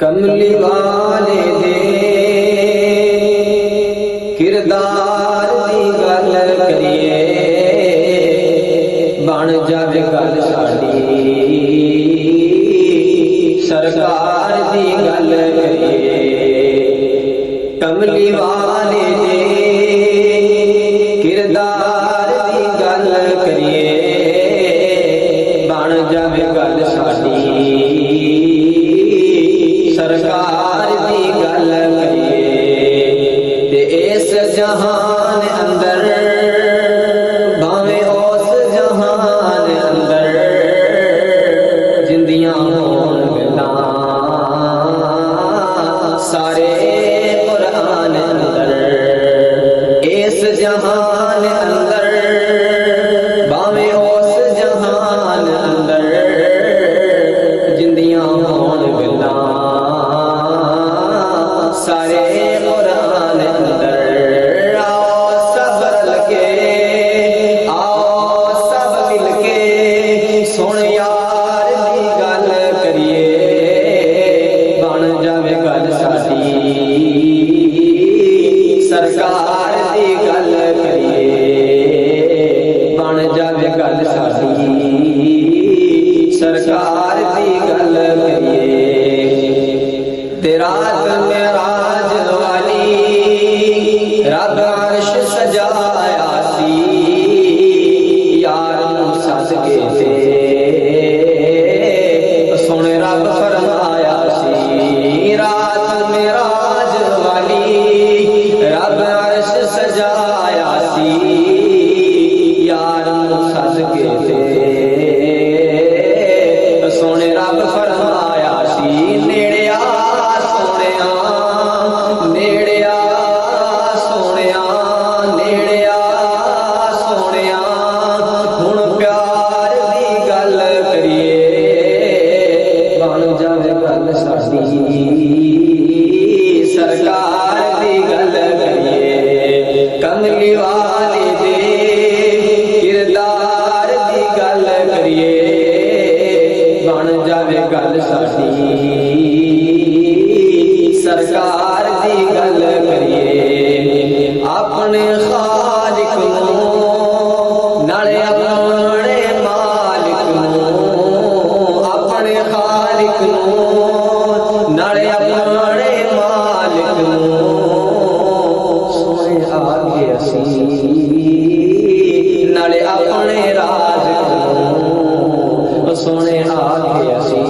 कमली वाले दे किरदार दी गल करिए बन जावे गल साडी सरकार दी गल करिए। कमली वाले दे किरदार दी गल करिए बन जावे गल साडी सरकार दी गल करिए। ते इस जहान अंदर भावें उस जहान अंदर जिंदियां होण गल्लां सारे कुरान अंदर। इस जहान अंदर भावें उस जहान अंदर जिंदियां होण गल्लां सारे कुरान अंदर। आओ सब लगे आओ सब मिलके सुन यार दी गल करिए बन जावे गल साडी सरकार दी गल करिए बन जावे गल साडी सरकार दी गल करिए। ते रात मेराज वाली रब अर्श सजाया सी यार नूं सद के ते सोने रब फरमाया सी। रात मेराज वाली रब अर्श सजाया सी यार नूं सद के ते सोने रब फरमाया सी। नेड़िया सोनिया नेड़िया सोनिया नेड़िया सोनिया हुण प्यार दी गल करिए बन जावे गल साडी सरकार दी गल करिए। कमली वाले दे किरदार दी गल करिए बन जावे गल साडी सरकार दी गल करिए। अपने खालिक नूं नाले अपने मालिक नूं अपने खालिक नूं नाले अपने मालिक नूं सोने आगे असी नाले अपने राज नूं सोने आगे असी